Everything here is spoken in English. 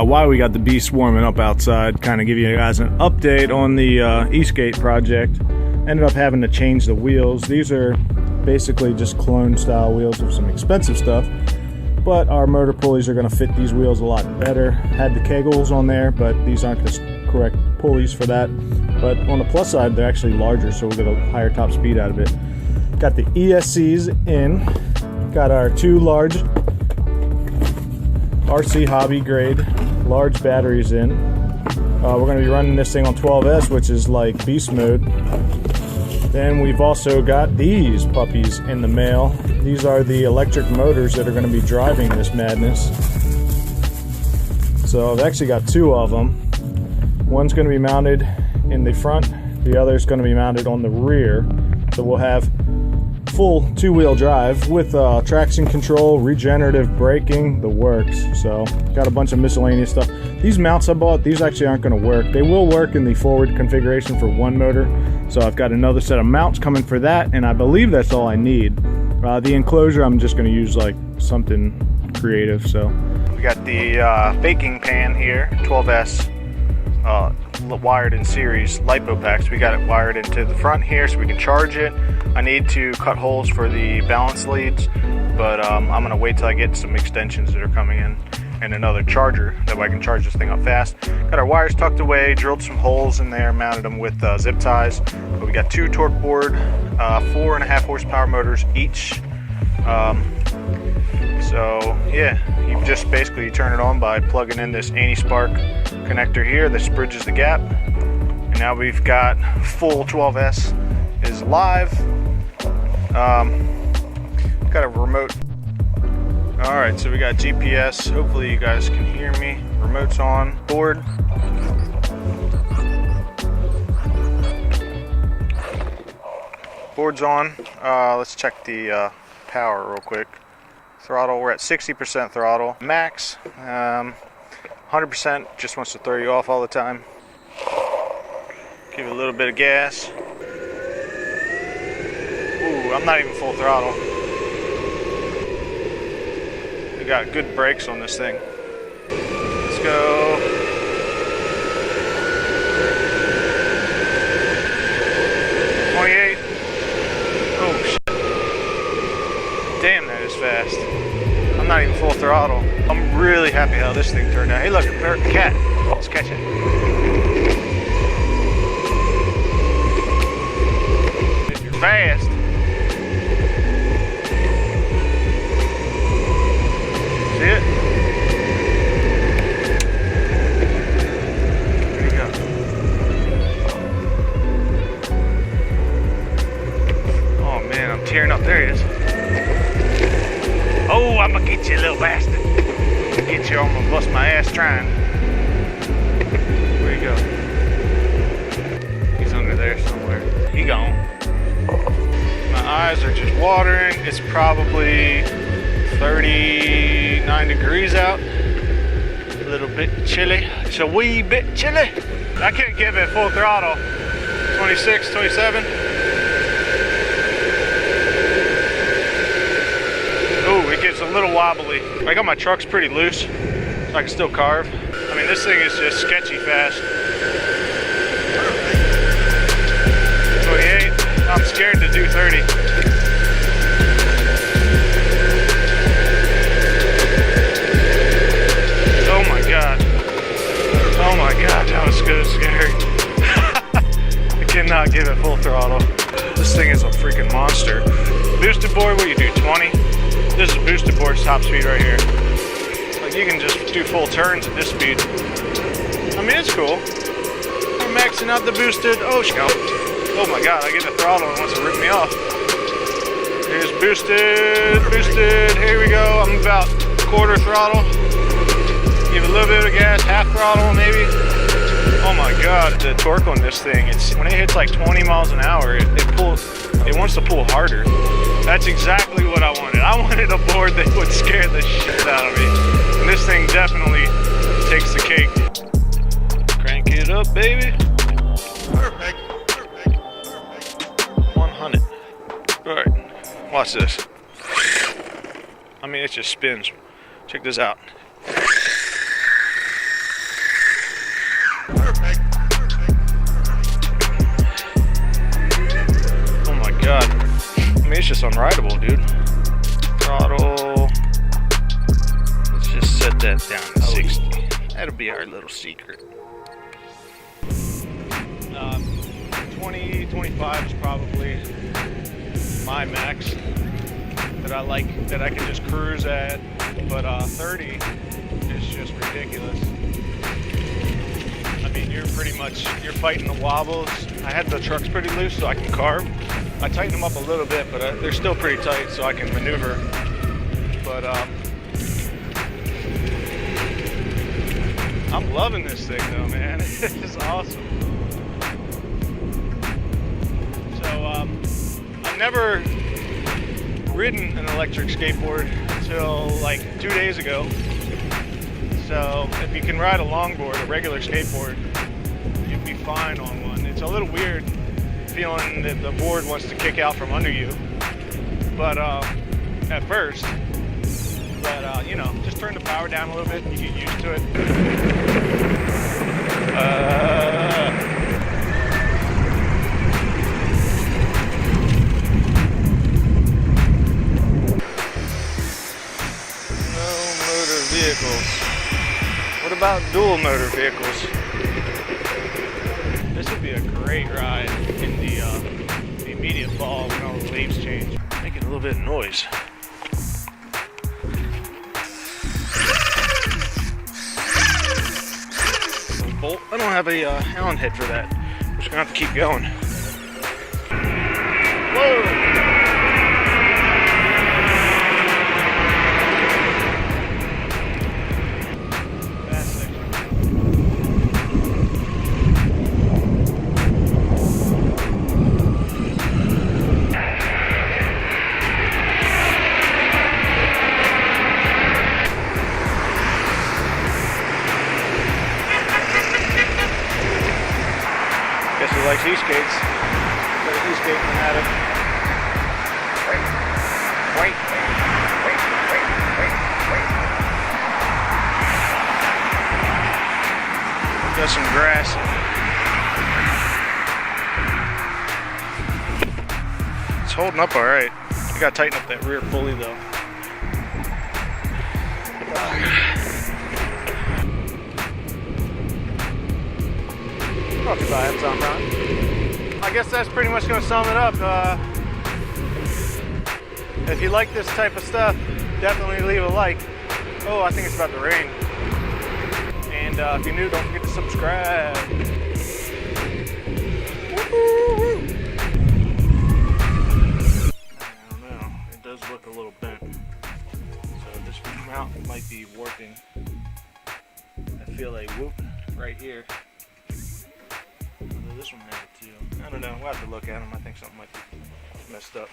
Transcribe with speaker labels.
Speaker 1: While we got the beast warming up outside, kind of give you guys an update on the ESK8 project. Ended up having to change the wheels. These are basically just clone style wheels of some expensive stuff, but our motor pulleys are going to fit these wheels a lot better. Had the kegels on there, but these aren't the correct pulleys for that. But on the plus side, they're actually larger, so we'll get a higher top speed out of it. Got the ESCs in. Got our two large RC hobby grade large batteries in. We're going to be running this thing on 12S, which is like beast mode. Then we've also got these puppies in the mail. These are the electric motors that are going to be driving this madness. So I've actually got two of them. One's going to be mounted in the front, the other is going to be mounted on the rear. So we'll have full two-wheel drive with traction control, regenerative braking, the works. So got a bunch of miscellaneous stuff. These mounts I bought, these actually aren't going to work. They will work in the forward configuration for one motor. So I've got another set of mounts coming for that, and I believe that's all I need. The enclosure, I'm just going to use like something creative. So we got the baking pan here, 12S. Wired in series LiPo packs. We got it wired into the front here so we can charge it. I need to cut holes for the balance leads, but I'm gonna wait till I get some extensions that are coming in and another charger, that way I can charge this thing up fast. Got our wires tucked away, drilled some holes in there, mounted them with zip ties. But we got two torque board, 4.5 horsepower motors each. So yeah, you just basically turn it on by plugging in this anti-spark connector here. This bridges the gap, and now we've got full 12S is live. Got a remote. All right, so we got GPS. Hopefully you guys can hear me. Remote's on. Board. Board's on. Let's check the power real quick. Throttle, we're at 60% throttle. Max, 100% just wants to throw you off all the time. Give it a little bit of gas. Ooh, I'm not even full throttle. We got good brakes on this thing. Let's go. Oh shit. Damn, that is fast. I'm not even full throttle. I'm really happy how this thing turned out. Hey look, a cat. Let's catch it. You're fast. See it? There you go. Oh man, I'm tearing up. There he is. Oh, I'm gonna get you, little bastard. Get you, I'm gonna bust my ass trying. Where you go? He's under there somewhere. He gone. My eyes are just watering. It's probably 39 degrees out. A little bit chilly. It's a wee bit chilly. I can't give it full throttle. 26, 27. Ooh, it gets a little wobbly. I got my trucks pretty loose, so I can still carve. I mean, this thing is just sketchy fast. 28. I'm scared to do 30. Oh my god. Oh my god, that was so scary. I cannot give it full throttle. This thing is a freaking monster. Boosted board, what do you do, 20? This is boosted board's top speed right here. Like you can just do full turns at this speed. I mean, it's cool. We're maxing out the boosted. Oh, oh my god, I get the throttle and it wants to rip me off. Here's boosted, boosted. Here we go. I'm about quarter throttle. Give a little bit of gas, half throttle maybe. Oh my god, the torque on this thing, it's when it hits like 20 miles an hour, it wants to pull harder. That's exactly what I wanted. I wanted a board that would scare the shit out of me. And this thing definitely takes the cake. Crank it up, baby. Perfect. 100. All right, watch this. I mean, it just spins. Check this out. it's just unrideable, dude. Throttle. Let's just set that down to 60. That'll be our little secret. 20, 25 is probably my max that I like, that I can just cruise at. But 30 is just ridiculous. I mean, you're fighting the wobbles. I had the trucks pretty loose so I can carve. I tighten them up a little bit, but they're still pretty tight so I can maneuver. But I'm loving this thing though, man. This is awesome. So I've never ridden an electric skateboard until like 2 days ago. So if you can ride a longboard, a regular skateboard, you'd be fine on one. It's a little weird feeling that the board wants to kick out from under you, but at first, but you know, just turn the power down a little bit and you get used to it. No motor vehicles. What about dual motor vehicles? This would be a great ride in the immediate fall when all the leaves change. Making a little bit of noise. Bolt. I don't have a Allen head for that. We're just gonna have to keep going. Whoa! Guess he likes E-skates. Got an E-skate at it. Wait. Got some grass. It's holding up all right. You gotta tighten up that rear pulley though. Not too bad, Tom Brown. I guess that's pretty much going to sum it up. If you like this type of stuff, definitely leave a like. Oh, I think it's about to rain. And if you're new, don't forget to subscribe. Woo-hoo-hoo. I don't know. It does look a little bent. So this mount might be warping. I feel a whoop right here. This one has it too. I don't know. We'll have to look at them. I think something might be messed up.